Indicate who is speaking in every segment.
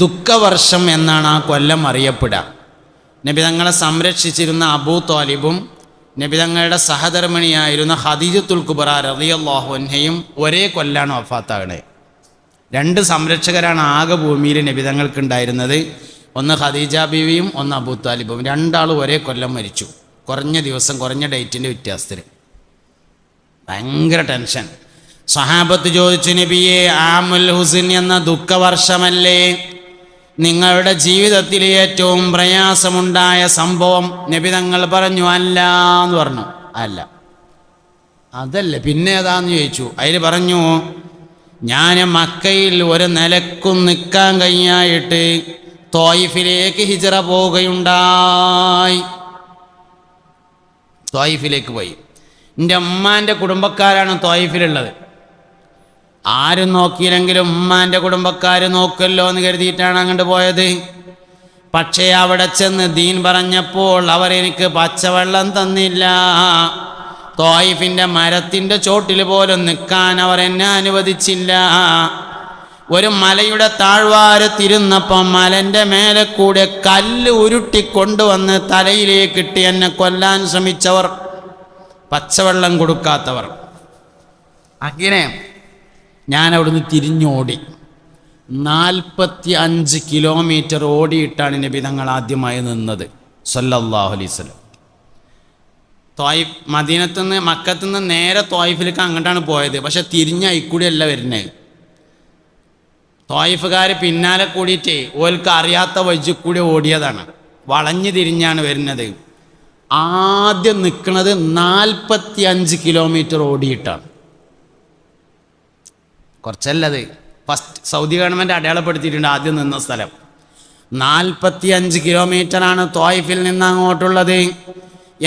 Speaker 1: ദുഃഖവർഷം എന്നാണ് ആ കൊല്ലം അറിയപ്പെടുക. നബി തങ്ങളെ സംരക്ഷിച്ചിരുന്ന അബൂ ത്വാലിബും നബി തങ്ങളുടെ സഹധർമ്മിണിയായിരുന്ന ഖദീജത്തുൽ കുബ്ര റളിയല്ലാഹു അൻഹയും ഒരേ കൊല്ലാണ് വഫാത്താകണേ. രണ്ട് സംരക്ഷകരാണ് ആകെ ഭൂമിയിൽ നബി തങ്ങൾക്കുണ്ടായിരുന്നത്. ഒന്ന് ഖദീജ ബീവിയും ഒന്ന് അബൂ ത്വാലിബും. രണ്ടാളും ഒരേ കൊല്ലം മരിച്ചു. കുറഞ്ഞ ദിവസം, കുറഞ്ഞ ഡേറ്റിൻ്റെ വ്യത്യാസത്തിൽ. ഭയങ്കര ടെൻഷൻ. സഹാബത്ത് ചോദിച്ചു, നബിയെ, ആമുൽ ഹുസ്ൻ എന്ന ദുഃഖവർഷമല്ലേ നിങ്ങളുടെ ജീവിതത്തിൽ ഏറ്റവും പ്രയാസമുണ്ടായ സംഭവം? നബി തങ്ങൾ പറഞ്ഞു, അല്ല എന്ന് പറഞ്ഞു. അല്ല, അതല്ല, പിന്നെ ഏതാന്ന് ചോദിച്ചു. അതിൽ പറഞ്ഞു, ഞാൻ മക്കയിൽ ഒരു നിലക്കും നിൽക്കാൻ കഴിയായിട്ട് ത്വായിഫിലേക്ക് ഹിജ്റ പോവുകയുണ്ടായി. ത്വായിഫിലേക്ക് പോയി. എൻ്റെ ഉമ്മാൻ്റെ കുടുംബക്കാരാണ് ത്വായിഫിലുള്ളത്. ആരും നോക്കിയില്ലെങ്കിലും ഉമ്മാൻ്റെ കുടുംബക്കാർ നോക്കല്ലോ എന്ന് കരുതിയിട്ടാണ് അങ്ങോട്ട് പോയത്. പക്ഷേ അവിടെ ചെന്ന് ദീൻ പറഞ്ഞപ്പോൾ അവർ എനിക്ക് പച്ചവെള്ളം തന്നില്ല. ത്വായിഫിൻ്റെ മരത്തിൻ്റെ ചോട്ടിൽ പോലും നിൽക്കാൻ അവർ എന്നെ അനുവദിച്ചില്ല. ഒരു മലയുടെ താഴ്വാരത്തിരുന്നപ്പം മലൻ്റെ മേലെ കൂടെ കല്ല് ഉരുട്ടിക്കൊണ്ടുവന്ന് തലയിലേക്കിട്ട് എന്നെ കൊല്ലാൻ ശ്രമിച്ചവർ, പച്ചവെള്ളം കൊടുക്കാത്തവർ. അങ്ങനെ ഞാൻ അവിടുന്ന് തിരിഞ്ഞോടി. 45 കിലോമീറ്റർ ഓടിയിട്ടാണ് നബി തങ്ങൾ ആദ്യമായി നിന്നത് സല്ലല്ലാഹു അലൈഹി വസല്ലം. ത്വായിഫ്, മദീനത്തുനിന്ന്, മക്കത്തുനിന്ന് നേരെ ത്വായിഫിലേക്ക് അങ്ങോട്ടാണ് പോയത്. പക്ഷെ തിരിഞ്ഞ ഇക്കൂടിയല്ല വരുന്നത്. ത്വായിഫുകാർ പിന്നാലെ കൂടിയിട്ട് ഓൽക്ക് അറിയാത്ത വഴിയിൽ കൂടി ഓടിയതാണ്. വളഞ്ഞു തിരിഞ്ഞാണ് വരുന്നത്. ആദ്യം നിൽക്കുന്നത് 45 കിലോമീറ്റർ ഓടിയിട്ടാണ്. കുറച്ചല്ലത്. ഫസ്റ്റ് സൗദി ഗവൺമെൻറ് അടയാളപ്പെടുത്തിയിട്ടുണ്ട് ആദ്യം നിന്ന സ്ഥലം. 45 കിലോമീറ്ററാണ് ത്വായിഫിൽ നിന്ന് അങ്ങോട്ടുള്ളത്.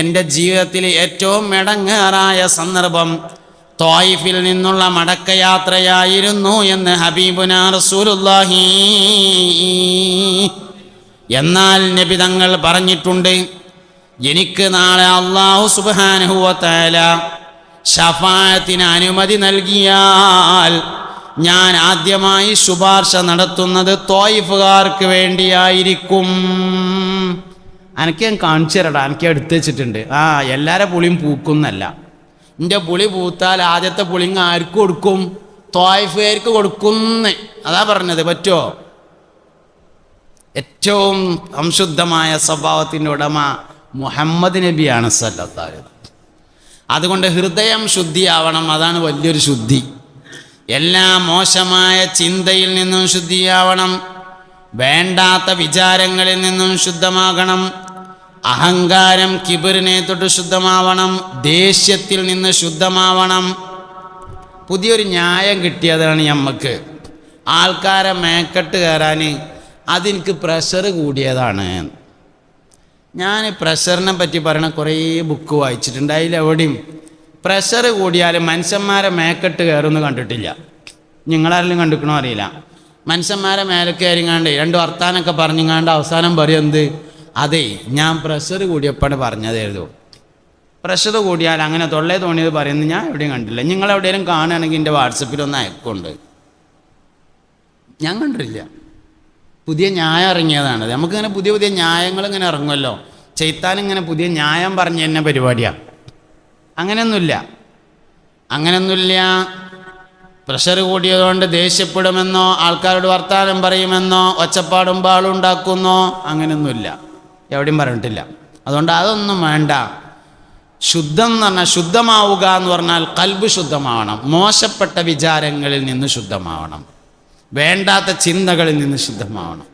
Speaker 1: എൻ്റെ ജീവിതത്തിൽ ഏറ്റവും ഇടങ്ങേറായ സന്ദർഭം ത്വായിഫിൽ നിന്നുള്ള മടക്കയാത്രയായിരുന്നു എന്ന് ഹബീബുനാ റസൂലുള്ളാഹി. എന്നാൽ നബി തങ്ങൾ പറഞ്ഞിട്ടുണ്ട്, എനിക്ക് നാളെ അല്ലാഹു സുബ്ഹാനഹു വ തആല ശഫാഅത്തിന് അനുമതി നൽകിയാൽ ഞാൻ ആദ്യമായി ശുപാർശ നടത്തുന്നത് ത്വായിഫുകാർക്ക് വേണ്ടിയായിരിക്കും. എനിക്ക് ഞാൻ കാണിച്ചു തരടാ, എനിക്ക് എടുത്തു വെച്ചിട്ടുണ്ട്. എല്ലാവരുടെ പുളിയും പൂക്കുന്നല്ല. എൻ്റെ പുളി പൂത്താൽ ആദ്യത്തെ പുളിങ്ങ ആർക്ക് കൊടുക്കും? ത്വായിഫുകാർക്ക് കൊടുക്കുന്ന്. അതാ പറഞ്ഞത്. പറ്റുമോ? ഏറ്റവും സംശുദ്ധമായ സ്വഭാവത്തിൻ്റെ ഉടമ മുഹമ്മദ് നബിയാണ് സല്ലല്ലാഹു അലൈഹി വസല്ലം. അതുകൊണ്ട് ഹൃദയം ശുദ്ധിയാവണം. അതാണ് വലിയൊരു ശുദ്ധി. എല്ലാ മോശമായ ചിന്തയിൽ നിന്നും ശുദ്ധിയാവണം. വേണ്ടാത്ത വിചാരങ്ങളിൽ നിന്നും ശുദ്ധമാകണം. അഹങ്കാരം, കിബിറിനെ തൊട്ട് ശുദ്ധമാവണം. ദേഷ്യത്തിൽ നിന്ന് ശുദ്ധമാവണം. പുതിയൊരു ന്യായം കിട്ടിയതാണ് ഞമ്മക്ക്. ആൾക്കാരെ മേക്കെട്ട് കയറാൻ അതെനിക്ക് പ്രഷർ കൂടിയതാണ്. ഞാൻ പ്രഷറിനെ പറ്റി പറയണ കുറേ ബുക്ക് വായിച്ചിട്ടുണ്ട്. അതിലെവിടെയും പ്രഷർ കൂടിയാൽ മനുഷ്യന്മാരെ മേക്കെട്ട് കയറുമെന്ന് കണ്ടിട്ടില്ല. നിങ്ങളാരെങ്കിലും കണ്ടിക്കണോ അറിയില്ല. മനുഷ്യന്മാരെ മേലെ കയറിങ്ങാണ്ട് രണ്ട് വർത്താനൊക്കെ പറഞ്ഞിങ്ങാണ്ട് അവസാനം പറയും എന്ത്? അതെ, ഞാൻ പ്രഷർ കൂടിയപ്പോഴാണ് പറഞ്ഞതായിരുന്നു. പ്രഷർ കൂടിയാൽ അങ്ങനെ തൊള്ളേ തോന്നിയത് പറയുന്നത് ഞാൻ എവിടെയും കണ്ടില്ല. നിങ്ങളെവിടെയെങ്കിലും കാണുകയാണെങ്കിൽ എൻ്റെ വാട്സപ്പിലൊന്ന് അയക്കുണ്ട്. ഞാൻ കണ്ടിട്ടില്ല. പുതിയ ന്യായം ഇറങ്ങിയതാണ്. നമുക്കിങ്ങനെ പുതിയ പുതിയ ന്യായങ്ങൾ ഇങ്ങനെ ഇറങ്ങുമല്ലോ. ചെയ്ത്താനിങ്ങനെ പുതിയ ന്യായം പറഞ്ഞ് തന്നെ പരിപാടിയാണ്. അങ്ങനെയൊന്നുമില്ല. പ്രഷർ കൂടിയതുകൊണ്ട് ദേഷ്യപ്പെടുമെന്നോ ആൾക്കാരോട് വർത്താനം പറയുമെന്നോ ഒച്ചപ്പാടും ബാളും ഉണ്ടാക്കുന്നോ അങ്ങനെയൊന്നുമില്ല. എവിടെയും പറഞ്ഞിട്ടില്ല. അതുകൊണ്ട് അതൊന്നും വേണ്ട. ശുദ്ധം എന്ന് പറഞ്ഞാൽ, ശുദ്ധമാവുക എന്ന് പറഞ്ഞാൽ ഖൽബ് ശുദ്ധമാവണം. മോശപ്പെട്ട വിചാരങ്ങളിൽ നിന്ന് ശുദ്ധമാവണം. വേണ്ടാത്ത ചിന്തകളിൽ നിന്ന് ശുദ്ധമാവണം.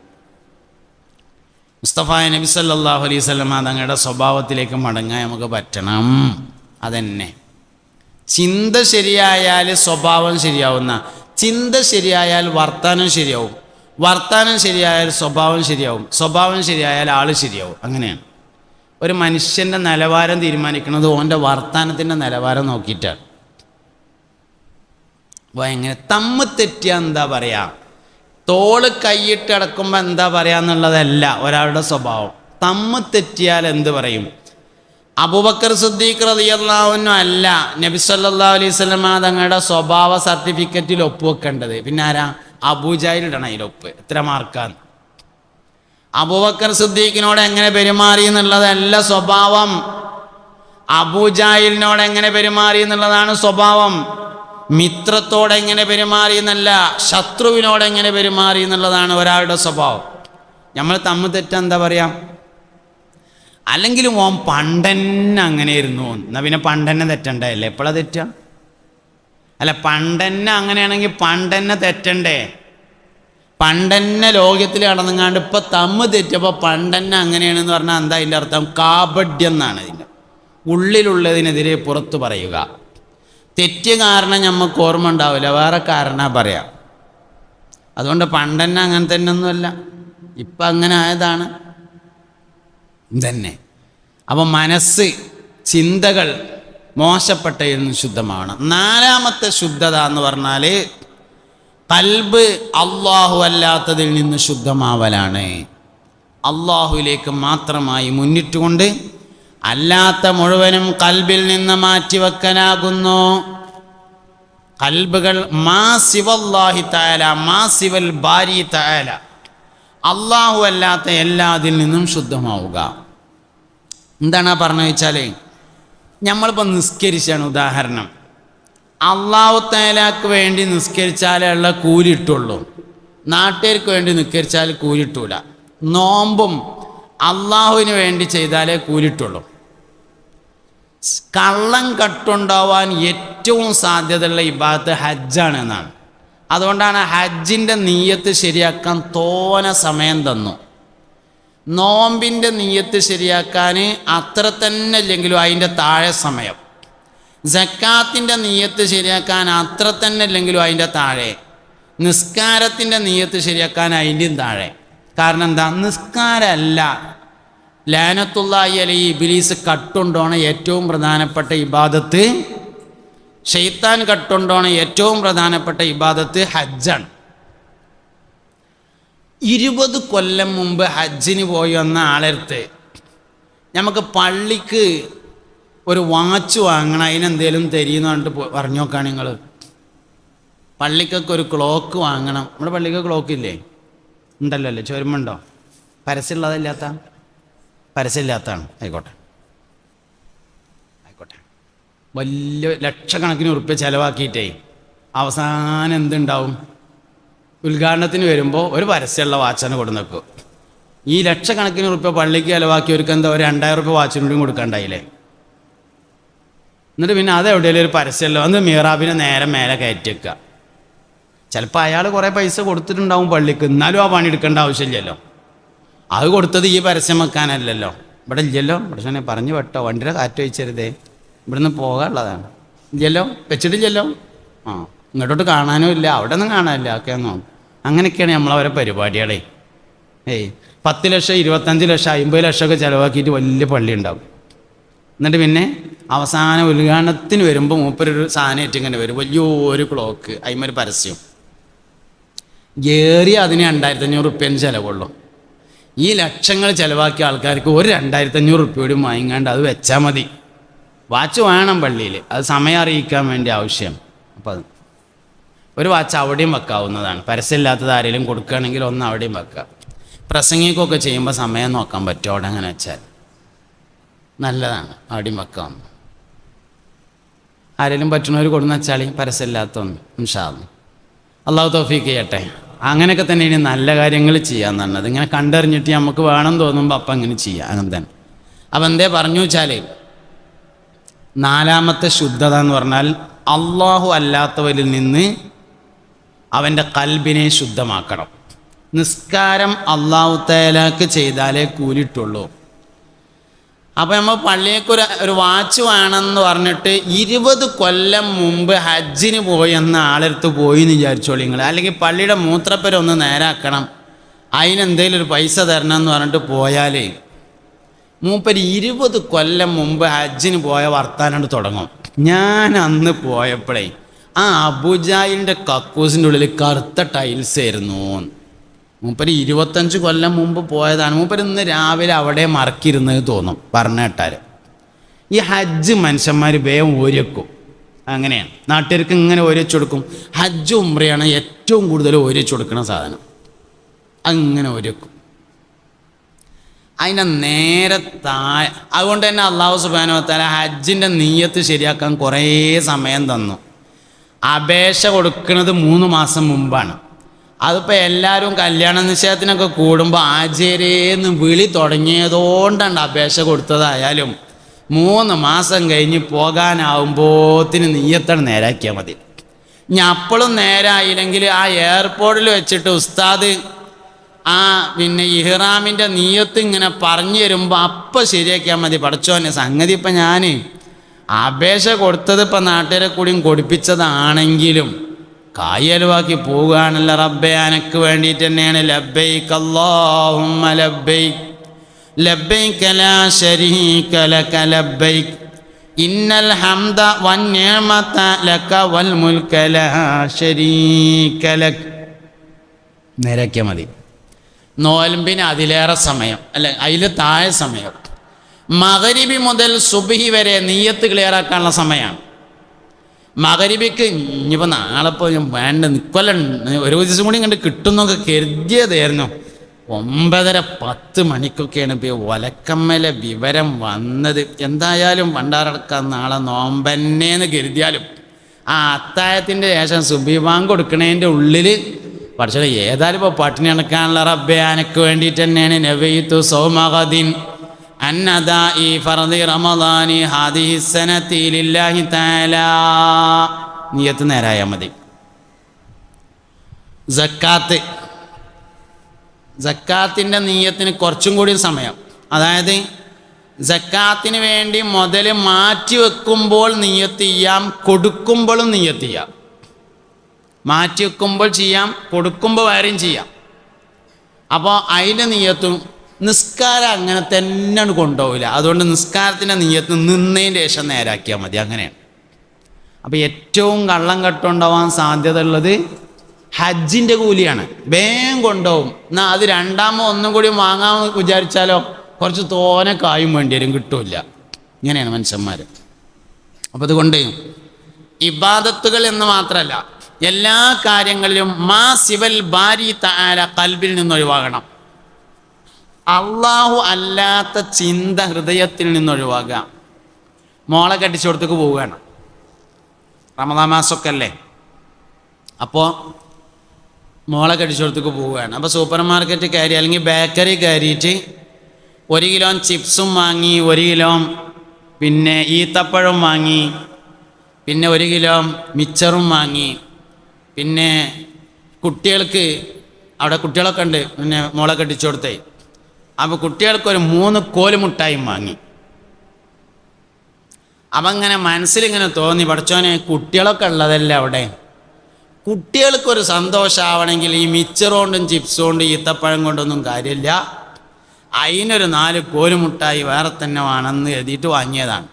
Speaker 1: മുസ്തഫ നബി സല്ലല്ലാഹു അലൈഹി വസല്ലം തങ്ങളുടെ സ്വഭാവത്തിലേക്ക് മടങ്ങാൻ നമുക്ക് പറ്റണം. അതന്നെ. ചിന്ത ശരിയായാൽ സ്വഭാവം ശരിയാവുന്ന, ചിന്ത ശരിയായാൽ വർത്താനം ശരിയാവും, വർത്താനം ശരിയായാൽ സ്വഭാവം ശരിയാവും, സ്വഭാവം ശരിയായാൽ ആൾ ശരിയാവും. അങ്ങനെയാണ്. ഒരു മനുഷ്യൻ്റെ നിലവാരം തീരുമാനിക്കുന്നത് ഓൻ്റെ വർത്താനത്തിൻ്റെ നിലവാരം നോക്കിയിട്ടാണ്. അപ്പോൾ എങ്ങനെ തമ്മ് തെറ്റിയ എന്താ പറയുക, തോള് കൈയിട്ട് കിടക്കുമ്പോൾ എന്താ പറയുക എന്നുള്ളതല്ല ഒരാളുടെ സ്വഭാവം. തമ്മ് തെറ്റിയാൽ എന്ത് പറയും? അബൂബക്കർ സിദ്ദീഖ് റളിയല്ലാഹു അൻഹു അല്ല നബി സല്ലല്ലാഹു അലൈഹി വസല്ലം തങ്ങളുടെ സ്വഭാവ സർട്ടിഫിക്കറ്റിൽ ഒപ്പുവെക്കേണ്ടത്. പിന്നെ ആരാ? അബൂജാഹിലിടണം അതിലൊപ്പ്. എത്ര മാർക്കാന്ന്? അബൂബക്കർ സിദ്ദീഖിനോട് എങ്ങനെ പെരുമാറി എന്നുള്ളതല്ല സ്വഭാവം, അബൂജാഹിലിനോട് എങ്ങനെ പെരുമാറി എന്നുള്ളതാണ് സ്വഭാവം. മിത്രത്തോട് എങ്ങനെ പെരുമാറി എന്നല്ല, ശത്രുവിനോട് എങ്ങനെ പെരുമാറി എന്നുള്ളതാണ് ഒരാളുടെ സ്വഭാവം. നമ്മൾ തമ്മിൽ തെറ്റാ എന്താ പറയാം? അല്ലെങ്കിലും ഓൻ പണ്ടന്നെ അങ്ങനെയായിരുന്നു, എന്നാൽ പിന്നെ പണ്ടന്നെ തെറ്റണ്ടല്ലേ? എപ്പോഴാ തെറ്റാ? അല്ല, പണ്ടന്നെ അങ്ങനെയാണെങ്കിൽ പണ്ടന്നെ തെറ്റണ്ടേ? പണ്ടന്നെ ലോകത്തിൽ കടന്നുങ്ങാണ്ട് ഇപ്പം തമ്മിൽ തെറ്റപ്പോൾ പണ്ടന്നെ അങ്ങനെയാണെന്ന് പറഞ്ഞാൽ എന്താ അതിൻ്റെ അർത്ഥം? കാപഡ്യം എന്നാണ് ഇതിൻ്റെ. ഉള്ളിലുള്ളതിനെതിരെ പുറത്തു പറയുക. തെറ്റ് കാരണം നമുക്ക് ഓർമ്മ ഉണ്ടാവില്ല, വേറെ കാരണം പറയാം. അതുകൊണ്ട് പണ്ടന്നെ അങ്ങനെ തന്നെ ഒന്നുമല്ല, ഇപ്പം അങ്ങനെ ആയതാണ് തന്നെ. അപ്പം മനസ്സ്, ചിന്തകൾ മോശപ്പെട്ടതിൽ നിന്ന് ശുദ്ധമാവണം. നാലാമത്തെ ശുദ്ധത എന്ന് പറഞ്ഞാൽ ഖൽബ് അള്ളാഹു അല്ലാത്തതിൽ നിന്ന് ശുദ്ധമാവലാണ്. അള്ളാഹുവിലേക്ക് മാത്രമായി മുന്നിട്ടുകൊണ്ട് അല്ലാത്ത മുഴുവനും ഖൽബിൽ നിന്ന് മാറ്റിവെക്കാനാകുന്നു. ഖൽബുകൾ മാ സിവല്ലാഹി തആല, മാ സിവൽ ബാരി തആല, അള്ളാഹു അല്ലാത്ത എല്ലാതിൽ നിന്നും ശുദ്ധമാവുക. എന്താണ് പറഞ്ഞത് വെച്ചാൽ, നമ്മളിപ്പോൾ നിസ്കരിച്ചാണ് ഉദാഹരണം, അള്ളാഹു തആലക്ക് വേണ്ടി നിസ്കരിച്ചാലേ ഉള്ള കൂലി കിട്ടുള്ളൂ, നാട്ടുകാർക്ക് വേണ്ടി നിസ്കരിച്ചാൽ കൂലി കിട്ടൂല. നോമ്പും അള്ളാഹുവിന് വേണ്ടി ചെയ്താലേ കൂലി കിട്ടുള്ളൂ. കള്ളം കട്ടുണ്ടാവാൻ ഏറ്റവും സാധ്യതയുള്ള ഇബാദത്ത് ഹജ്ജാണ് എന്നാണ്. അതുകൊണ്ടാണ് ഹജ്ജിൻ്റെ നീയത്ത് ശരിയാക്കാൻ തോന സമയം തന്നു. നോമ്പിൻ്റെ നീയത്ത് ശരിയാക്കാൻ അത്ര തന്നെ ഇല്ലെങ്കിലും അതിൻ്റെ താഴെ സമയം. സക്കാത്തിൻ്റെ നീയത്ത് ശരിയാക്കാൻ അത്ര തന്നെ ഇല്ലെങ്കിലും അതിൻ്റെ താഴെ. നിസ്കാരത്തിൻ്റെ നീയത്ത് ശരിയാക്കാൻ അതിൻ്റെയും താഴെ. കാരണം എന്താ? നിസ്കാരമല്ല ലാനത്തുല്ലാഹി അലൈഹി ഇബ്ലീസ് കട്ടുണ്ടോണ ഏറ്റവും പ്രധാനപ്പെട്ട ഇബാദത്ത്, ഷെയ്ത്താൻ കട്ടുണ്ടോണ ഏറ്റവും പ്രധാനപ്പെട്ട ഇബാദത്ത് ഹജ്ജാണ്. 20 കൊല്ലം മുമ്പ് ഹജ്ജിന് പോയി വന്ന ആളെടുത്ത് നമുക്ക് പള്ളിക്ക് ഒരു വാച്ച് വാങ്ങണം, അതിനെന്തേലും തരീന്ന് പറഞ്ഞിട്ട് പറഞ്ഞു നോക്കുകയാണ് നിങ്ങൾ. പള്ളിക്കൊക്കെ ഒരു ക്ലോക്ക് വാങ്ങണം. നമ്മുടെ പള്ളിക്ക് ക്ലോക്ക് ഇല്ലേ? ഉണ്ടല്ലോ അല്ലേ? ചോരുമുണ്ടോ? പരസ്യമുള്ളതല്ലാത്ത? പരസ്യമില്ലാത്തതാണ്. ആയിക്കോട്ടെ ആയിക്കോട്ടെ. വലിയ ലക്ഷക്കണക്കിന് ഉറുപ്പ്യ ചിലവാക്കിയിട്ടേ അവസാനം എന്തുണ്ടാവും? ഉദ്ഘാടനത്തിന് വരുമ്പോൾ ഒരു പരസ്യമുള്ള വാച്ചാണ് കൊടുന്ന് വെക്കും. ഈ ലക്ഷക്കണക്കിന് ഉറുപ്പ്യ പള്ളിക്ക് ചിലവാക്കിയവർക്ക് എന്താ ഒരു 2000 ഉറുപ്പ്യ വാച്ചിനൂടെയും കൊടുക്കണ്ടായില്ലേ? എന്നിട്ട് പിന്നെ അത് എവിടെയെങ്കിലും ഒരു പരസ്യമല്ലോ, അന്ന് മീറാബിനെ നേരെ മേലെ കയറ്റി വെക്കുക. ചിലപ്പോൾ അയാൾ കുറേ പൈസ കൊടുത്തിട്ടുണ്ടാവും പള്ളിക്ക്, എന്നാലും ആ പണി എടുക്കേണ്ട ആവശ്യമില്ലല്ലോ. അത് കൊടുത്തത് ഈ പരസ്യം വെക്കാനല്ലല്ലോ. ഇവിടെ ഇല്ലല്ലോ, ഇവിടെ പറഞ്ഞു വെട്ടോ, വണ്ടിയുടെ കാറ്റ് വെച്ചരുതേ, ഇവിടുന്ന് പോകാനുള്ളതാണ്. ഇല്ലല്ലോ, വെച്ചിട്ടില്ലല്ലോ. ആ, ഇങ്ങോട്ടോട്ട് കാണാനും ഇല്ല, അവിടെ ഒന്നും കാണാനില്ല, ഒക്കെയാണോ? അങ്ങനെയൊക്കെയാണ് നമ്മളവരെ പരിപാടികളെ. 10 ലക്ഷം 25 ലക്ഷം 50 ലക്ഷമൊക്കെ ചിലവാക്കിയിട്ട് വലിയ പള്ളി ഉണ്ടാവും. എന്നിട്ട് പിന്നെ അവസാന ഉദ്ഘാടനത്തിന് വരുമ്പോൾ മൂപ്പരൊരു സാധനമായിട്ട് ഇങ്ങനെ വരും, വലിയൊരു ക്ലോക്ക്, അതിമൊരു പരസ്യം. ഏറിയ അതിന് 2500 ഉറുപ്പ്യന് ചിലവുള്ളൂ. ഈ ലക്ഷങ്ങൾ ചിലവാക്കിയ ആൾക്കാർക്ക് ഒരു 2500 ഉറുപ്പ്യ കൂടി വാങ്ങിക്കാണ്ട് അത് വെച്ചാൽ മതി. വാച്ച് വേണം പള്ളിയിൽ, അത് സമയം അറിയിക്കാൻ വേണ്ടി ആവശ്യം. അപ്പോൾ അത് ഒരു വാച്ച് അവിടെയും വെക്കാവുന്നതാണ്. പരസ്യമില്ലാത്തത് ആരെങ്കിലും കൊടുക്കുകയാണെങ്കിൽ ഒന്ന് അവിടെയും വെക്കുക. പ്രസംഗിക്കൊക്കെ ചെയ്യുമ്പോൾ സമയം നോക്കാൻ പറ്റും അവിടെ, അങ്ങനെ വെച്ചാൽ നല്ലതാണ്. അവിടെയും വെക്കാം. ആരെങ്കിലും പറ്റുന്നവർ കൊടുന്ന് വെച്ചാൽ പരസ്യമില്ലാത്തൊന്നും ഇൻഷാ അല്ലാഹ് അള്ളാഹു തൗഫീഖ് ചെയ്യട്ടെ. അങ്ങനെയൊക്കെ തന്നെ ഇനി നല്ല കാര്യങ്ങൾ ചെയ്യാമെന്ന് പറഞ്ഞത്. ഇങ്ങനെ കണ്ടറിഞ്ഞിട്ട് നമുക്ക് വേണം തോന്നുമ്പോൾ അപ്പം അങ്ങനെ ചെയ്യാം, അങ്ങനെ തന്നെ. അപ്പം എന്തേ പറഞ്ഞു വെച്ചാൽ, നാലാമത്തെ ശുദ്ധത എന്ന് പറഞ്ഞാൽ അള്ളാഹു അല്ലാത്തവരിൽ നിന്ന് അവൻ്റെ ഖൽബിനെ ശുദ്ധമാക്കണം. നിസ്കാരം അള്ളാഹു തആലക്ക് ചെയ്താലേ കൂലിട്ടുള്ളൂ. അപ്പോൾ നമ്മൾ പള്ളിയേക്ക് ഒരു വാച്ച് വേണമെന്ന് പറഞ്ഞിട്ട് 20 കൊല്ലം മുമ്പ് ഹജ്ജിന് പോയി എന്ന ആളെടുത്ത് പോയി എന്ന് വിചാരിച്ചോളി നിങ്ങൾ. അല്ലെങ്കിൽ പള്ളിയുടെ മൂത്രപ്പര ഒന്ന് നേരാക്കണം, അതിനെന്തെങ്കിലും ഒരു പൈസ തരണം എന്ന് പറഞ്ഞിട്ട് പോയാൽ മൂപ്പര് 20 കൊല്ലം മുമ്പ് ഹജ്ജിന് പോയ വർത്താനം തുടങ്ങും. ഞാൻ അന്ന് പോയപ്പോഴേ ആ അബൂജാഹിലിൻ്റെ കക്കൂസിൻ്റെ ഉള്ളിൽ കറുത്ത ടൈൽസ് ആയിരുന്നു. മൂപ്പര് 25 കൊല്ലം മുമ്പ് പോയതാണ്. മൂപ്പര് ഇന്ന് രാവിലെ അവിടെ മറക്കിരുന്നത് തോന്നും പറഞ്ഞു കേട്ടാൽ. ഈ ഹജ്ജ് മനുഷ്യന്മാർ വേഗം ഓരിവെക്കും. അങ്ങനെയാണ്. നാട്ടുകാർക്ക് ഇങ്ങനെ ഓരിച്ചു കൊടുക്കും. ഹജ്ജ് ഉംറയാണ് ഏറ്റവും കൂടുതൽ ഓരിച്ചു കൊടുക്കുന്ന സാധനം. അങ്ങനെ ഒരുക്കും. അതിൻ്റെ നേരെ താഴെ അതുകൊണ്ട് തന്നെ അള്ളാഹു സുബ്ഹാനഹു വ തആല ഹജ്ജിൻ്റെ നിയ്യത്ത് ശരിയാക്കാൻ കുറേ സമയം തന്നു. അപേക്ഷ കൊടുക്കുന്നത് 3 മാസം മുമ്പാണ്. അതിപ്പോൾ എല്ലാവരും കല്യാണ നിശ്ചയത്തിനൊക്കെ കൂടുമ്പോൾ ആചാര്യേന്ന് വിളി തുടങ്ങിയതുകൊണ്ടാണ് അപേക്ഷ കൊടുത്തതായാലും 3 മാസം കഴിഞ്ഞ് പോകാനാവുമ്പോത്തിന് നിയ്യത്താണ് നേരാക്കിയാൽ മതി. ഇനി അപ്പോഴും നേരായില്ലെങ്കിൽ ആ എയർപോർട്ടിൽ വെച്ചിട്ട് ഉസ്താദ് പിന്നെ ഇഹ്റാമിൻ്റെ നിയ്യത്ത് ഇങ്ങനെ പറഞ്ഞു തരുമ്പോൾ അപ്പം ശരിയാക്കിയാൽ മതി. പഠിച്ചോനെ സംഗതി ഇപ്പം ഞാൻ അപേക്ഷ കൊടുത്തത് ഇപ്പം നാട്ടുകാരെ കൂടിയും കൊടുപ്പിച്ചതാണെങ്കിലും കായലുവാക്കി പോവുകയാണല്ലോ റബ്ബേ, അനക്ക് വേണ്ടിയിട്ട് തന്നെയാണ്. ലബ്ബൈക് അല്ലാഹുമ്മ ലബ്ബൈക് ലബ്ബൈക ലാ ശരീക ലക ലബ്ബൈക് ഇന്നൽ ഹംദ വന്നിഅമത ലക വൽ മുൽക ലാ ശരീക ലക്. നേരാക്കിയാൽ മതി. നോൽമ്പിന് അതിലേറെ സമയം അല്ല, അതിൽ താഴെ സമയം. മഗ്രിബി മുതൽ സുബ്ഹി വരെ നിയ്യത്ത് ക്ലിയറാക്കാനുള്ള സമയമാണ്. മഗ്രിബിക്ക് ഇനിയിപ്പോൾ നാളെ ഇപ്പോൾ വേണ്ട നിക്കൊല്ലം ഒരു ദിവസം കൂടി കണ്ട് കിട്ടുന്നൊക്കെ കരുതിയതായിരുന്നു. 9:30 മണിക്കൊക്കെയാണ് ഇപ്പോൾ ഒലക്കമ്മലെ വിവരം വന്നത്. എന്തായാലും പണ്ടാറടക്കാൻ നാളെ നോമ്പന്നേന്ന് കരുതിയാലും ആ അത്താഴത്തിൻ്റെ ശേഷം സുബ്ഹി ബാങ്ക് കൊടുക്കണതിൻ്റെ ഉള്ളിൽ പക്ഷേ ഏതായാലും ഇപ്പോൾ പട്ടിണി അണക്കാനുള്ള റബ്ബേ അനക്ക് വേണ്ടിയിട്ട് തന്നെയാണ് നബിത്തു സൗമഗദിൻ അന്നദാഇ ഫർദി റമദാനി ഹാദിഹി സനതി ലില്ലാഹി തആല. നിയ്യത്ത് നേരായാൽ മതി. സക്കാത്തിൻ്റെ നിയ്യത്തിന് കുറച്ചും കൂടി സമയം. അതായത് സക്കാത്തിന് വേണ്ടി മുതൽ മാറ്റി വെക്കുമ്പോൾ നിയ്യത്ത് ചെയ്യാം, കൊടുക്കുമ്പോഴും നിയ്യത്ത് ചെയ്യാം. മാറ്റി വെക്കുമ്പോൾ ചെയ്യാം, കൊടുക്കുമ്പോൾ വേറെയും ചെയ്യാം. അപ്പോൾ അതിൻ്റെ നിയ്യത്തും നിസ്കാരം അങ്ങനെ തന്നെയാണ് കൊണ്ടുപോകില്ല. അതുകൊണ്ട് നിസ്കാരത്തിൻ്റെ നിയ്യത്ത് നിന്നതിൻ്റെ ശേഷം നേരാക്കിയാൽ മതി. അങ്ങനെയാണ്. അപ്പോൾ ഏറ്റവും കള്ളം കെട്ടുണ്ടാവാൻ സാധ്യത ഉള്ളത് ഹജ്ജിൻ്റെ കൂലിയാണ്. വേഗം കൊണ്ടുപോകും. എന്നാൽ അത് ഒന്നും കൂടി വാങ്ങാൻ വിചാരിച്ചാലോ കുറച്ച് തോനെ കായും വേണ്ടി വരും, കിട്ടില്ല. ഇങ്ങനെയാണ് മനുഷ്യന്മാർ. അപ്പോൾ അതുകൊണ്ട് ഇബാദത്തുകൾ എന്ന് മാത്രമല്ല എല്ലാ കാര്യങ്ങളിലും മാ സിവൽ ബാരി തആല ഖൽബിൽ നിന്ന് ഒഴിവാകണം. അള്ളാഹു അല്ലാത്ത ചിന്ത ഹൃദയത്തിൽ നിന്ന് ഒഴിവാക്കുക. മോളെ കെട്ടിച്ചോടത്തേക്ക് പോവുകയാണ്, റമദാൻ മാസമൊക്കെ അല്ലേ. അപ്പോൾ മോളെ കെട്ടിച്ചോടത്തേക്ക് പോവുകയാണ്. അപ്പോൾ സൂപ്പർ മാർക്കറ്റ് കയറി അല്ലെങ്കിൽ ബേക്കറി കയറിയിട്ട് 1 കിലോ ചിപ്സും വാങ്ങി, 1 കിലോ പിന്നെ ഈത്തപ്പഴം വാങ്ങി, പിന്നെ 1 കിലോ മിച്ചറും വാങ്ങി. പിന്നെ കുട്ടികൾക്ക് അവിടെ കുട്ടികളൊക്കെ ഉണ്ട്, പിന്നെ മോളെ കെട്ടിച്ചോടത്തേ. അപ്പോൾ കുട്ടികൾക്കൊരു 3 കോലുമുട്ടായും വാങ്ങി. അപ്പം ഇങ്ങനെ മനസ്സിലിങ്ങനെ തോന്നി, പഠിച്ചോനെ കുട്ടികളൊക്കെ ഉള്ളതല്ലേ അവിടെ, കുട്ടികൾക്കൊരു സന്തോഷമാവണമെങ്കിൽ ഈ മിച്ചർ കൊണ്ടും ചിപ്സ് കൊണ്ടും ഈത്തപ്പഴം കൊണ്ടൊന്നും കാര്യമില്ല, അതിനൊരു 4 കോലുമുട്ടായി വേറെ തന്നെ വേണമെന്ന് എഴുതിയിട്ട് വാങ്ങിയതാണ്.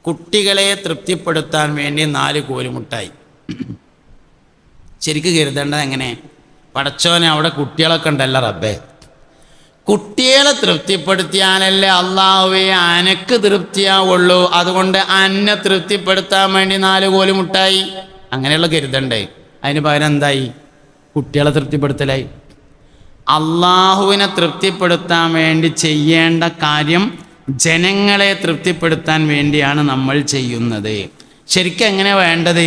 Speaker 1: കുട്ടികളെ തൃപ്തിപ്പെടുത്താൻ വേണ്ടി 4 കോലുമുട്ടായി. ശരിക്കും കരുതേണ്ടത് എങ്ങനെ, പടച്ചോനെ അവിടെ കുട്ടികളൊക്കെ ഉണ്ടല്ലോ റബ്ബേ, കുട്ടികളെ തൃപ്തിപ്പെടുത്തിയാലല്ലേ അള്ളാഹുവേ അനക്ക് തൃപ്തിയാവുള്ളൂ. അതുകൊണ്ട് അന്നെ തൃപ്തിപ്പെടുത്താൻ വേണ്ടി 4 കോലുമുട്ടായി. അങ്ങനെയുള്ള കരുതണ്ടേ. അതിന് പകരം എന്തായി, കുട്ടികളെ തൃപ്തിപ്പെടുത്തലായി. അള്ളാഹുവിനെ തൃപ്തിപ്പെടുത്താൻ വേണ്ടി ചെയ്യേണ്ട കാര്യം ജനങ്ങളെ തൃപ്തിപ്പെടുത്താൻ വേണ്ടിയാണ് നമ്മൾ ചെയ്യുന്നത്. ശരിക്കും എങ്ങനെ വേണ്ടത്,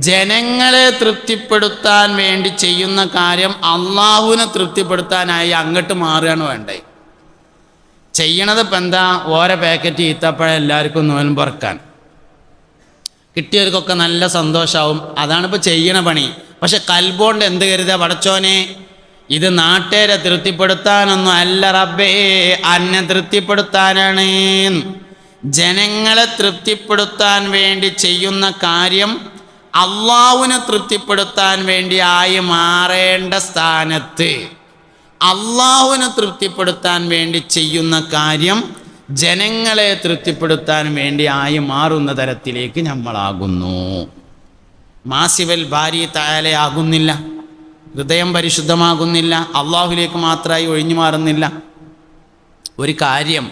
Speaker 1: ജനങ്ങളെ തൃപ്തിപ്പെടുത്താൻ വേണ്ടി ചെയ്യുന്ന കാര്യം അള്ളാഹുവിനെ തൃപ്തിപ്പെടുത്താനായി അങ്ങോട്ട് മാറുകയാണ് വേണ്ടത്. ചെയ്യണത് ഇപ്പം എന്താ, ഓരോ പാക്കറ്റ് ഈത്തപ്പഴം എല്ലാവർക്കും നോലും പറക്കാൻ കിട്ടിയവർക്കൊക്കെ നല്ല സന്തോഷമാവും. അതാണിപ്പോൾ ചെയ്യണ പണി. പക്ഷെ കൽബോണ്ട് എന്ത് കരുതുക, പടച്ചോനെ ഇത് നാട്ടുകാരെ തൃപ്തിപ്പെടുത്താനൊന്നും അല്ല റബ്ബേ, അന്നെ തൃപ്തിപ്പെടുത്താനാണ്. ജനങ്ങളെ തൃപ്തിപ്പെടുത്താൻ വേണ്ടി ചെയ്യുന്ന കാര്യം അള്ളാഹുവിനെ തൃപ്തിപ്പെടുത്താൻ വേണ്ടി ആയി മാറേണ്ട സ്ഥാനത്ത് അള്ളാഹുവിനെ തൃപ്തിപ്പെടുത്താൻ വേണ്ടി ചെയ്യുന്ന കാര്യം ജനങ്ങളെ തൃപ്തിപ്പെടുത്താൻ വേണ്ടി ആയി മാറുന്ന തരത്തിലേക്ക് നമ്മളാകുന്നു. മാസിവൽ ഭാരി തായാലയാകുന്നില്ല, ഹൃദയം പരിശുദ്ധമാകുന്നില്ല, അള്ളാഹുലേക്ക് മാത്രമായി ഒഴിഞ്ഞു മാറുന്നില്ല. ഒരു കാര്യം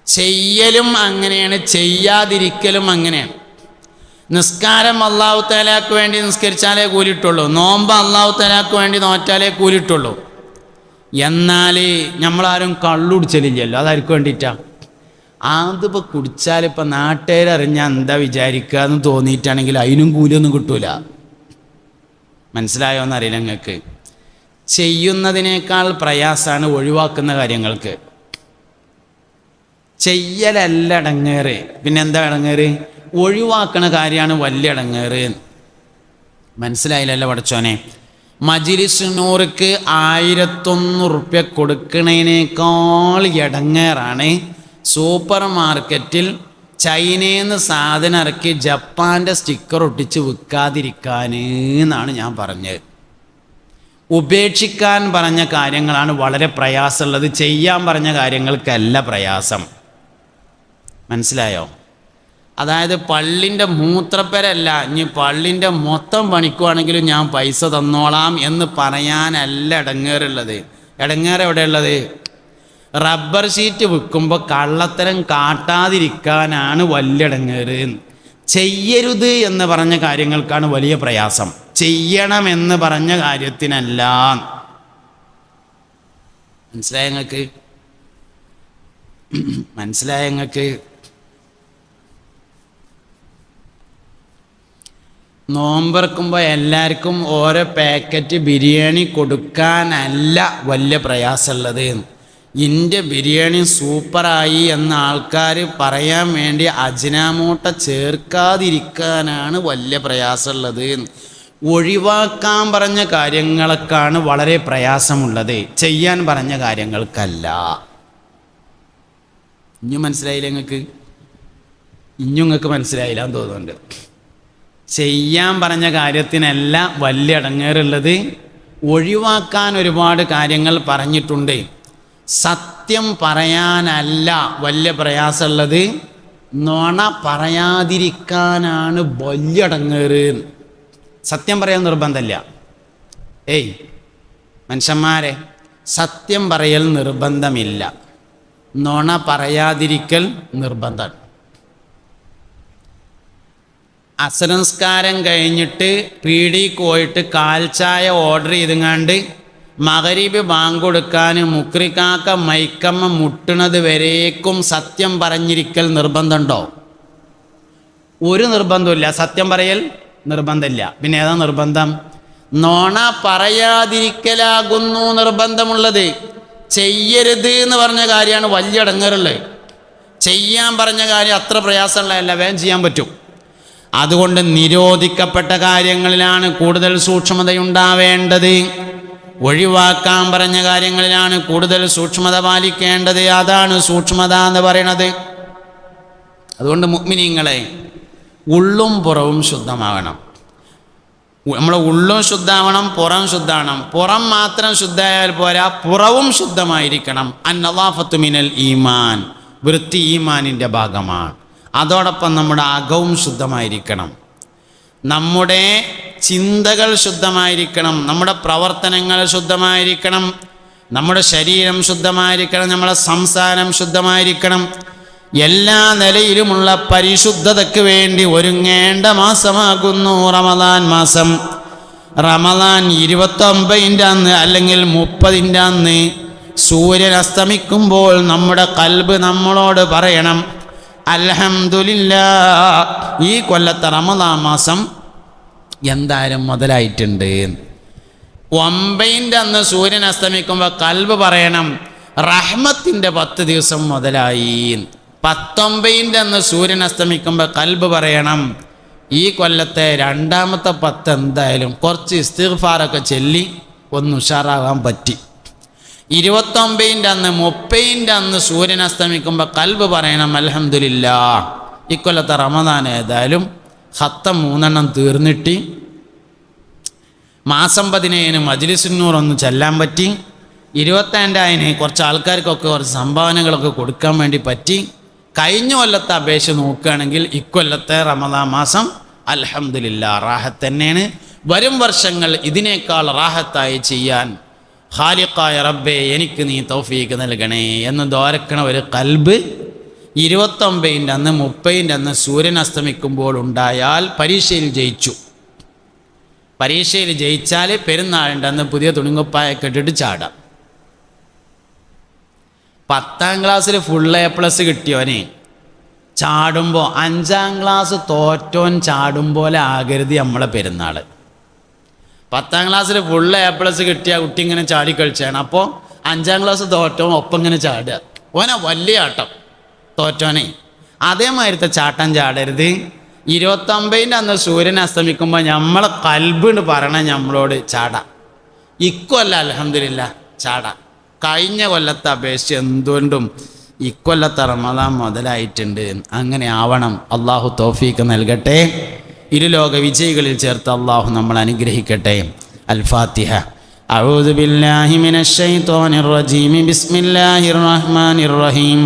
Speaker 1: ചെയ്യലും അങ്ങനെയാണ്, ചെയ്യാതിരിക്കലും അങ്ങനെയാണ്. നിസ്കാരം അള്ളാഹു തആലക്ക് വേണ്ടി നിസ്കരിച്ചാലേ കൂലിട്ടുള്ളൂ, നോമ്പ് അള്ളാഹു തആലക്ക് വേണ്ടി നോറ്റാലേ കൂലിട്ടുള്ളൂ. എന്നാൽ നമ്മളാരും കള്ളുടിച്ചലില്ലല്ലോ, അതാർക്ക് വേണ്ടിയിട്ടാണ്? അതിപ്പോൾ കുടിച്ചാലിപ്പോൾ നാട്ടുകാരറിഞ്ഞാൽ എന്താ വിചാരിക്കുക എന്ന് തോന്നിയിട്ടാണെങ്കിൽ അതിനും കൂലിയൊന്നും കിട്ടൂല. മനസ്സിലായോ എന്നറിയില്ല നിങ്ങൾക്ക്. ചെയ്യുന്നതിനേക്കാൾ പ്രയാസമാണ് ഒഴിവാക്കുന്ന കാര്യങ്ങൾക്ക്. ചെയ്യലല്ല ഇടങ്ങേറ്, പിന്നെന്താ ഇടങ്ങേറ്? ഒഴിവാക്കണ കാര്യമാണ് വലിയ ഇടങ്ങേറ്. മനസ്സിലായില്ലല്ലോ പഠിച്ചോനെ. മജ്‌ലിസ് നൂർക്ക് 1100 റുപ്യ കൊടുക്കണേനേക്കാൾ ഇടങ്ങേറാണ് സൂപ്പർ മാർക്കറ്റിൽ ചൈനയിൽ നിന്ന് സാധനം ഇറക്കി ജപ്പാൻ്റെ സ്റ്റിക്കർ ഒട്ടിച്ച് വിൽക്കാതിരിക്കാൻ എന്നാണ് ഞാൻ പറഞ്ഞത്. ഉപേക്ഷിക്കാൻ പറഞ്ഞ കാര്യങ്ങളാണ് വളരെ പ്രയാസമുള്ളത്, ചെയ്യാൻ പറഞ്ഞ കാര്യങ്ങൾക്കല്ല പ്രയാസം. മനസ്സിലായോ? അതായത് പള്ളിൻ്റെ മൂത്രപ്പരല്ല, ഇനി പള്ളിൻ്റെ മൊത്തം പണിക്കുവാണെങ്കിലും ഞാൻ പൈസ തന്നോളാം എന്ന് പറയാനല്ല ഇടങ്ങേറുള്ളത്. ഇടങ്ങേറ് എവിടെയുള്ളത്? റബ്ബർ ഷീറ്റ് വിൽക്കുമ്പോൾ കള്ളത്തരം കാട്ടാതിരിക്കാനാണ് വലിയ ഇടങ്ങേറ്. ചെയ്യരുത് എന്ന് പറഞ്ഞ കാര്യങ്ങൾക്കാണ് വലിയ പ്രയാസം, ചെയ്യണമെന്ന് പറഞ്ഞ കാര്യത്തിനല്ല. മനസ്സിലായ നിങ്ങൾക്ക്? മനസ്സിലായ നിങ്ങൾക്ക്? നോമ്പറക്കുമ്പോൾ എല്ലാവർക്കും ഓരോ പാക്കറ്റ് ബിരിയാണി കൊടുക്കാനല്ല വലിയ പ്രയാസമുള്ളത്. ഇൻ്റെ ബിരിയാണി സൂപ്പറായി എന്ന ആൾക്കാർ പറയാൻ വേണ്ടി അജ്നാമോട്ട ചേർക്കാതിരിക്കാനാണ് വലിയ പ്രയാസമുള്ളത്. ഒഴിവാക്കാൻ പറഞ്ഞ കാര്യങ്ങൾക്കാണ് വളരെ പ്രയാസമുള്ളത്, ചെയ്യാൻ പറഞ്ഞ കാര്യങ്ങൾക്കല്ല. ഇഞ്ഞും മനസ്സിലായില്ല നിങ്ങൾക്ക്? ഇഞ്ഞും നിങ്ങൾക്ക് മനസ്സിലായില്ല എന്ന് തോന്നുന്നുണ്ട്. ചെയ്യാൻ പറഞ്ഞ കാര്യത്തിനല്ല വലിയ ഇടങ്ങേറുള്ളത്, ഒഴിവാക്കാൻ ഒരുപാട് കാര്യങ്ങൾ പറഞ്ഞിട്ടുണ്ട്. സത്യം പറയാനല്ല വലിയ പ്രയാസമുള്ളത്, നുണ പറയാതിരിക്കാനാണ് വലിയ ഇടങ്ങേറ്. സത്യം പറയാൻ നിർബന്ധമില്ല. മനുഷ്യന്മാരെ, സത്യം പറയൽ നിർബന്ധമില്ല, നുണ പറയാതിരിക്കൽ നിർബന്ധം. അസരംസ്കാരം കഴിഞ്ഞിട്ട് പീടിക്ക് പോയിട്ട് കാൽച്ചായ ഓർഡർ ചെയ്തുങ്ങാണ്ട് മഗ്‌രിബ് ബാങ്ക് കൊടുക്കാൻ മുക്രിക്കാക്ക മൈക്കമ്മ മുട്ടുന്നത് വരേക്കും സത്യം പറഞ്ഞിരിക്കൽ നിർബന്ധമുണ്ടോ? ഒരു നിർബന്ധമില്ല. സത്യം പറയൽ നിർബന്ധമില്ല. പിന്നെ ഏതാ നിർബന്ധം? നുണ പറയാതിരിക്കലാകുന്നു നിർബന്ധമുള്ളത്. ചെയ്യരുത് എന്ന് പറഞ്ഞ കാര്യമാണ് വലിയ ഇടങ്ങേറുള്ളത്. ചെയ്യാൻ പറഞ്ഞ കാര്യം അത്ര പ്രയാസമുള്ളതല്ല, വേഗം ചെയ്യാൻ പറ്റും. അതുകൊണ്ട് നിരോധിക്കപ്പെട്ട കാര്യങ്ങളിലാണ് കൂടുതൽ സൂക്ഷ്മതയുണ്ടാവേണ്ടത്, ഒഴിവാക്കാൻ പറഞ്ഞ കാര്യങ്ങളിലാണ് കൂടുതൽ സൂക്ഷ്മത പാലിക്കേണ്ടത്. അതാണ് സൂക്ഷ്മത എന്ന് പറയണത്. അതുകൊണ്ട് മുഅ്മിനീങ്ങളെ, ഉള്ളും പുറവും ശുദ്ധമാകണം. നമ്മളെ ഉള്ളും ശുദ്ധമാവണം, പുറം ശുദ്ധമാവണം. പുറം മാത്രം ശുദ്ധമായാൽ പോരാ, പുറവും ശുദ്ധമായിരിക്കണം. അന്നളാഫത്തു മിനൽ ഈമാൻ, വൃത്തി ഈമാനിൻ്റെ ഭാഗമാണ്. അതോടൊപ്പം നമ്മുടെ അകവും ശുദ്ധമായിരിക്കണം, നമ്മുടെ ചിന്തകൾ ശുദ്ധമായിരിക്കണം, നമ്മുടെ പ്രവർത്തനങ്ങൾ ശുദ്ധമായിരിക്കണം, നമ്മുടെ ശരീരം ശുദ്ധമായിരിക്കണം, നമ്മുടെ സംസാരം ശുദ്ധമായിരിക്കണം. എല്ലാ നിലയിലുമുള്ള പരിശുദ്ധതയ്ക്ക് വേണ്ടി ഒരുങ്ങേണ്ട മാസമാകുന്നു റമദാൻ മാസം. റമദാൻ 29-ൻ്റെ അന്ന് അല്ലെങ്കിൽ 30-ൻ്റെ അന്ന് സൂര്യൻ അസ്തമിക്കുമ്പോൾ നമ്മുടെ ഖൽബ് നമ്മളോട് പറയണം, അൽഹംദുലില്ലാഹ്, ഈ കൊല്ലത്തെ റമദാൻ മാസം എന്തായാലും മുതലായിട്ടുണ്ട്. 9-ൻ്റെ അന്ന് സൂര്യൻ അസ്തമിക്കുമ്പോൾ ഖൽബ് പറയണം, റഹ്മത്തിൻ്റെ 10 ദിവസം മുതലായി. 19-ൻ്റെ അന്ന് സൂര്യൻ അസ്തമിക്കുമ്പോൾ ഖൽബ് പറയണം, ഈ കൊല്ലത്തെ 2ാമത്തെ 10 എന്തായാലും കുറച്ച് ഇസ്തിഗ്ഫാറൊക്കെ ചൊല്ലി ഒന്ന് ഉഷാറാകാൻ പറ്റി. 29-ൻ്റെ അന്ന് 30-ൻ്റെ അന്ന് സൂര്യൻ അസ്തമിക്കുമ്പോൾ ഖൽബ് പറയണം, അൽഹംദുലില്ലാഹ്, ഇക്കൊല്ലത്തെ റമദാൻ ഏതായാലും ഖത്തം 3 തീർന്നിട്ട് മാസം 15 മജ്‌ലിസുന്നൂർ ഒന്ന് ചെല്ലാൻ പറ്റി. 25-ന് കുറച്ച് ആൾക്കാർക്കൊക്കെ കുറച്ച് സംഭാവനകളൊക്കെ കൊടുക്കാൻ വേണ്ടി പറ്റി. കഴിഞ്ഞ കൊല്ലത്തെ അപേക്ഷ നോക്കുകയാണെങ്കിൽ ഇക്കൊല്ലത്തെ റമദാൻ മാസം അൽഹംദുലില്ലാഹ് റാഹത്ത് തന്നെയാണ്. വരും വർഷങ്ങൾ ഇതിനേക്കാൾ റാഹത്തായി ചെയ്യാൻ ഖാലിഖായ റബ്ബേ എനിക്ക് നീ തൗഫീഖ് നൽകണേ എന്ന് ദ്വാരക്കണ ഒരു ഖൽബ് 29-ൻ്റെ അന്ന് 30-ൻ്റെ അന്ന് സൂര്യൻ അസ്തമിക്കുമ്പോൾ ഉണ്ടായാൽ പരീക്ഷയിൽ ജയിച്ചു. പരീക്ഷയിൽ ജയിച്ചാൽ പെരുന്നാളിൻ്റെ അന്ന് പുതിയ തുണിങ്കുപ്പായൊക്കെ ഇട്ടിട്ട് ചാടാം. 10ാം ക്ലാസ്സിൽ ഫുൾ A+ കിട്ടിയോനെ ചാടുമ്പോൾ 5ാം ക്ലാസ് തോറ്റോൻ ചാടും പോലെ ആകരുത് നമ്മളെ പെരുന്നാൾ. 10ാം ക്ലാസ്സിൽ ഫുൾ A+ കിട്ടിയ കുട്ടി ഇങ്ങനെ ചാടി കളിച്ചാണ്. അപ്പോൾ 5ാം ക്ലാസ് തോറ്റോൻ ഒപ്പം ഇങ്ങനെ ചാടുക. ഓനെ വലിയ ആട്ടം തോറ്റോനെ. അതേമാതിരത്തെ ചാട്ടം ചാടരുത്. 29-ൻ്റെ അന്ന് സൂര്യൻ അസ്തമിക്കുമ്പോൾ നമ്മളെ കൽബിന് പറയണം നമ്മളോട് ചാടാം. ഇക്കൊല്ല അൽഹംദുലില്ലാ ചാടാം. കഴിഞ്ഞ കൊല്ലത്തെ അപേക്ഷിച്ച് എന്തുകൊണ്ടും ഇക്കൊല്ലത്തെ റമദാൻ മുതലായിട്ടുണ്ട്. അങ്ങനെ ആവണം. അള്ളാഹു തൗഫീഖ് നൽകട്ടെ. ഇരുലോക വിജയികളിൽ ചേർത്ത് അള്ളാഹു നമ്മൾ അനുഗ്രഹിക്കട്ടെ. അൽ ഫാത്തിഹ. അഊദു ബില്ലാഹി മിനശ് ശൈത്വാനിർ റജീം. ബിസ്മില്ലാഹിർ റഹ്മാനിർ റഹീം.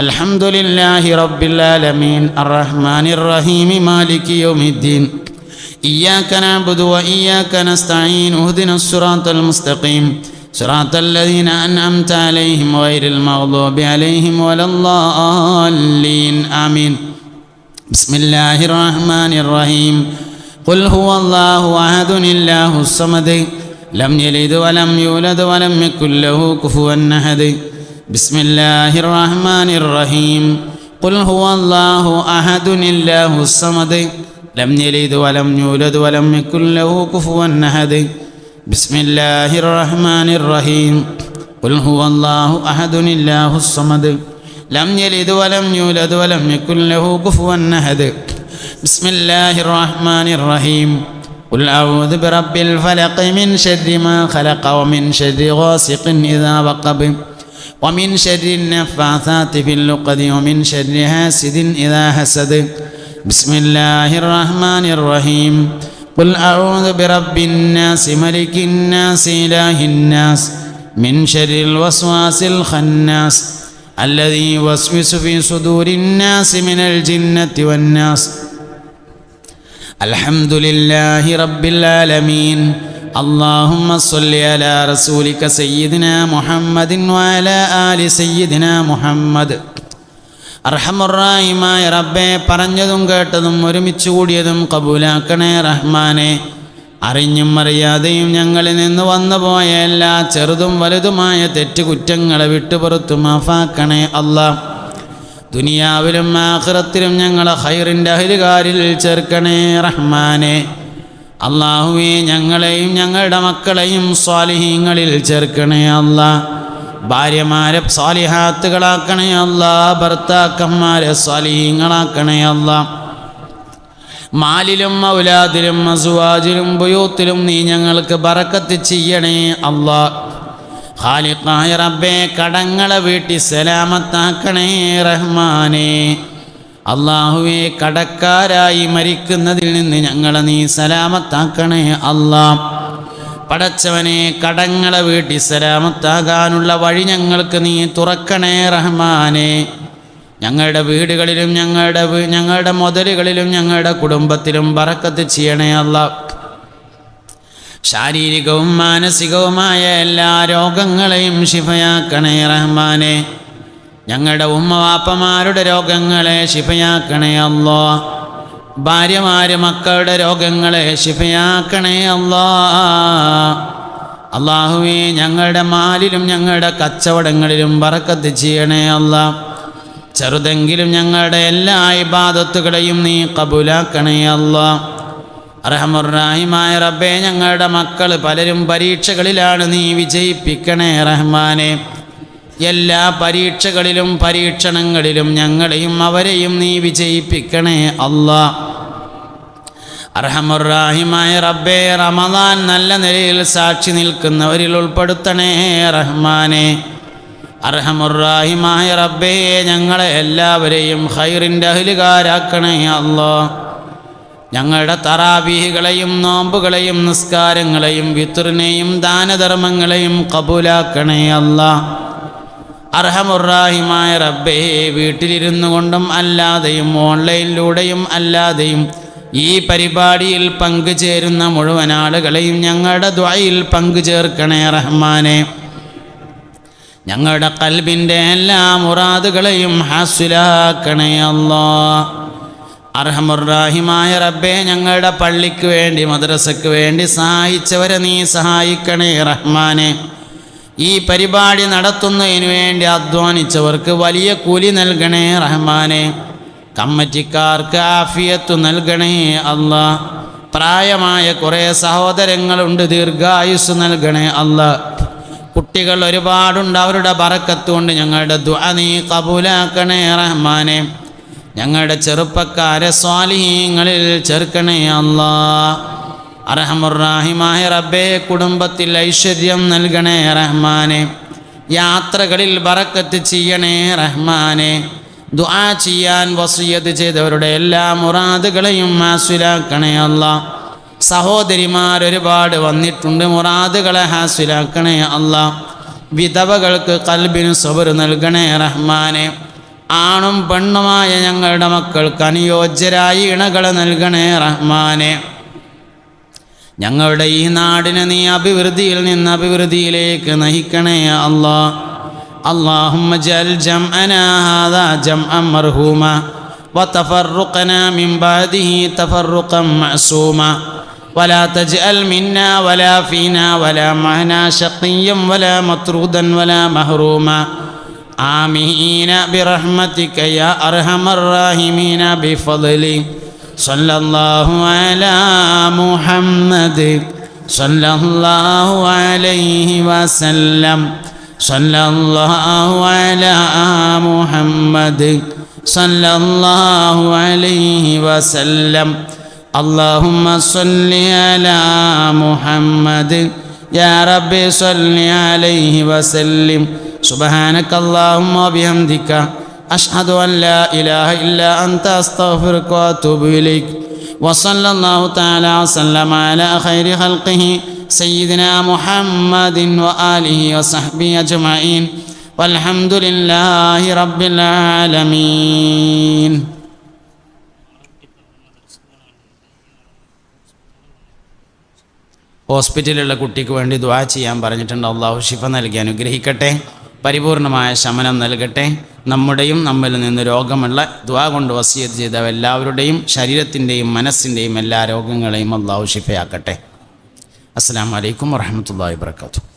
Speaker 1: അൽഹംദുലില്ലാഹി റബ്ബിൽ ആലമീൻ അർറഹ്മാനിർ റഹീം മാലികി യൗമിദ്ദീൻ. ഇയ്യാക നഅ്ബുദു വ ഇയ്യാക നസ്തഈൻ. ഇഹ്ദിനസ് സിറാത്തൽ മുസ്തഖീം صراط الذين أنعمت عليهم غير المغضوب عليهم ولا الضالين آمين. بسم الله الرحمن الرحيم. قل هو الله أحد الله الصمد لم يلد ولم يولد ولم يكن له كفوا أحد. بسم الله الرحمن الرحيم. قل هو الله أحد الله الصمد لم يلد ولم يولد ولم يكن له كفوا أحد. بسم الله الرحمن الرحيم. قل هو الله أحد الله الصمد لم يلد ولم يولد ولم يكن له كفوا أحد. بسم الله الرحمن الرحيم. قل أعوذ برب الفلق من شر ما خلق ومن شر غاسق إذا وقب ومن شر النفاثات في العقد ومن شر حاسد إذا حسد. بسم الله الرحمن الرحيم. قل أعوذ برب الناس ملك الناس إله الناس من شر الوسواس الخناس الذي يوسوس في صدور الناس من الجنة والناس. الحمد لله رب العالمين. اللهم صل على رسولك سيدنا محمد وعلى آل سيدنا محمد. അർഹമുറാഹിമായ റബ്ബേ, പറഞ്ഞതും കേട്ടതും ഒരുമിച്ച് കൂടിയതും കബൂലാക്കണേ റഹ്മാനെ. അറിഞ്ഞും അറിയാതെയും ഞങ്ങളിൽ നിന്ന് വന്നുപോയ എല്ലാ ചെറുതും വലുതുമായ തെറ്റുകുറ്റങ്ങളെ വിട്ടുപുറത്തു മാഫാക്കണേ അല്ലാഹ്. ദുനിയാവിലും ആഖിറത്തിലും ഞങ്ങളെ ഖൈറിൻ്റെ അഹ്ലുകാരിൽ ചേർക്കണേ റഹ്മാനെ. അല്ലാഹുവേ, ഞങ്ങളെയും ഞങ്ങളുടെ മക്കളെയും സ്വാലിഹീങ്ങളിൽ ചേർക്കണേ അല്ലാഹ്. ഭാര്യമാരെ സ്വാലിഹാത്തുകളാക്കണേ അല്ലാ. ഭർത്താക്കന്മാരെ സ്വാലിഹീങ്ങളാക്കണേ അല്ലാ. മാലിലും ഔലാദിലും അസ്വാജിലും ബുയൂത്തിലും നീ ഞങ്ങൾക്ക് ബറക്കത്ത് ചെയ്യണേ അല്ലാ. ഖാലിഖായ റബ്ബേ, കടങ്ങളെ വീട്ടി സലാമത്താക്കണേ റഹ്മാനേ. അല്ലാഹുവേ, കടക്കാരായി മരിക്കുന്നതിൽ നിന്ന് ഞങ്ങളെ നീ സലാമത്താക്കണേ അല്ലാ. പടച്ചവനെ, കടങ്ങളെ വീട്ടി സലാമത്താകാനുള്ള വഴി ഞങ്ങൾക്ക് നീ തുറക്കണേ റഹ്മാനെ. ഞങ്ങളുടെ വീടുകളിലും ഞങ്ങളുടെ മുതലുകളിലും ഞങ്ങളുടെ കുടുംബത്തിലും ബറക്കത്ത് ചെയ്യണേ അല്ലാഹ്. ശാരീരികവും മാനസികവുമായ എല്ലാ രോഗങ്ങളെയും ശിഫയാക്കണേ റഹ്മാനെ. ഞങ്ങളുടെ ഉമ്മവാപ്പമാരുടെ രോഗങ്ങളെ ശിഫയാക്കണേ അല്ലാഹ്. ഭാര്യമാര് മക്കളുടെ രോഗങ്ങളെ ശിഫയാക്കണേ അല്ലാഹ്. അല്ലാഹുവേ, ഞങ്ങളുടെ മാലിലും ഞങ്ങളുടെ കച്ചവടങ്ങളിലും ബറക്കത്ത് ചെയ്യണേ അല്ലാഹ്. ചെറുതെങ്കിലും ഞങ്ങളുടെ എല്ലാ ഇബാദത്തുകളെയും നീ കബൂലാക്കണേ അല്ലാഹ്. അർഹമുർറഹീമായ റബ്ബേ, ഞങ്ങളുടെ മക്കൾ പലരും പരീക്ഷകളിലാണ്, നീ വിജയിപ്പിക്കണേ റഹ്മാനെ. എല്ലാ പരീക്ഷകളിലും പരീക്ഷണങ്ങളിലും ഞങ്ങളെയും അവരെയും നീ വിജയിപ്പിക്കണേ അല്ലാഹ്. അർഹമുർറഹീമായ റബ്ബേ, റമദാൻ നല്ല നിലയിൽ സാക്ഷി നിൽക്കുന്നവരിൽ ഉൾപ്പെടുത്തണേ റഹ്മാനെ. അർഹമുർറഹീമായ റബ്ബേ, ഞങ്ങളെ എല്ലാവരെയും ഖൈറിൻ്റെ അഹ്ലുകാരാക്കണേ അല്ലാഹ്. ഞങ്ങളുടെ തറാവീഹുകളെയും നോമ്പുകളെയും നിസ്കാരങ്ങളെയും വിത്റിനെയും ദാനധർമ്മങ്ങളെയും കബൂലാക്കണേ അല്ലാഹ്. അർഹമുർറഹീമായ റബ്ബേ, വീട്ടിലിരുന്നു കൊണ്ടും അല്ലാതെയും ഓൺലൈനിലൂടെയും അല്ലാതെയും ഈ പരിപാടിയിൽ പങ്കുചേരുന്ന മുഴുവൻ ആളുകളെയും ഞങ്ങളുടെ ദുആയിൽ പങ്കുചേർക്കണേ റഹ്മാനെ. ഞങ്ങളുടെ ഖൽബിൻ്റെ എല്ലാ മുറാദുകളെയും ഹാസിലാക്കണേ അല്ലാഹ്. അർഹമുർ-റഹീമായ റബ്ബേ, ഞങ്ങളുടെ പള്ളിക്ക് വേണ്ടി മദ്രസയ്ക്ക് വേണ്ടി സഹായിച്ചവരെ നീ സഹായിക്കണേ റഹ്മാനെ. ഈ പരിപാടി നടത്തുന്നതിന് വേണ്ടി അധ്വാനിച്ചവർക്ക് വലിയ കൂലി നൽകണേ റഹ്മാനെ. കമ്മിറ്റിക്കാർക്ക് ആഫിയത്ത് നൽകണേ അല്ലാഹ്. പ്രായമായ കുറേ സഹോദരങ്ങളുണ്ട്, ദീർഘായുസ് നൽകണേ അല്ലാഹ്. കുട്ടികൾ ഒരുപാടുണ്ട്, അവരുടെ ബറക്കത്ത് കൊണ്ട് ഞങ്ങളുടെ ദുആ നീ ഖബൂലാക്കണേ റഹ്മാനെ. ഞങ്ങളുടെ ചെറുപ്പക്കാരെ സ്വാലിഹീങ്ങളിൽ ചേർക്കണേ അല്ലാഹ്. അർഹമുർ-റഹീമായ റബ്ബേ, കുടുംബത്തിൽ ഐശ്വര്യം നൽകണേ റഹ്മാനെ. യാത്രകളിൽ ബറക്കത്ത് ചെയ്യണേ റഹ്മാനെ. ദുആ ചെയ്യാൻ വസിയത്ത് ചെയ്തവരുടെ എല്ലാ മുറാദുകളെയും ഹാസിലാക്കണേ അല്ലാഹ്. സഹോദരിമാർ ഒരുപാട് വന്നിട്ടുണ്ട്, മുറാദുകളെ ഹാസിലാക്കണേ അല്ലാഹ്. വിധവകൾക്ക് ഖൽബിന് സബർ നൽകണേ റഹ്മാനെ. ആണും പെണ്ണുമായ ഞങ്ങളുടെ മക്കൾക്ക് അനുയോജ്യരായി ഇണകളെ നൽകണേ റഹ്മാനെ. ഞങ്ങളുടെ ഈ നാടിനെ നീ അഭിവൃദ്ധിയിൽ നിന്ന് അഭിവൃദ്ധിയിലേക്ക് നയിക്കണേ അല്ലാഹ്. اللهم اجعل جمعنا هذا جمعا مرحوما وتفرقنا من بعده تفرقا معصوما ولا تجعل منا ولا فينا ولا معنا شقيا ولا مطرودا ولا محروما آمين برحمتك يا أرحم الراحمين بفضلك صلى الله على محمد صلى الله عليه وسلم صلى الله على محمد صلى الله عليه وسلم اللهم صل على محمد يا رب صل عليه وسلم سبحانك اللهم وبحمدك أشهد أن لا إله إلا أنت أستغفرك وأتوب إليك وصلى الله تعالى وسلم على خير خلقه سيدنا محمد وآله وصحبه أجمعين والحمد لله رب العالمين. ഹോസ്പിറ്റലിലുള്ള കുട്ടിക്ക് വേണ്ടി ദുആ ചെയ്യാൻ പറഞ്ഞിട്ടുണ്ട്. അല്ലാഹു ശിഫ നൽകി അനുഗ്രഹിക്കട്ടെ, പരിപൂർണമായ ശമനം നൽകട്ടെ. നമ്മുടെയും നമ്മിൽ നിന്ന് രോഗമുള്ള ദുആ കൊണ്ട് വസിയത്ത് ചെയ്ത എല്ലാവരുടെയും ശരീരത്തിൻ്റെയും മനസ്സിൻ്റെയും എല്ലാ രോഗങ്ങളെയും അല്ലാഹു ശിഫയാക്കട്ടെ. അസ്സലാമു അലൈക്കും വറഹ്മത്തുള്ളാഹി വബറകാതുഹു.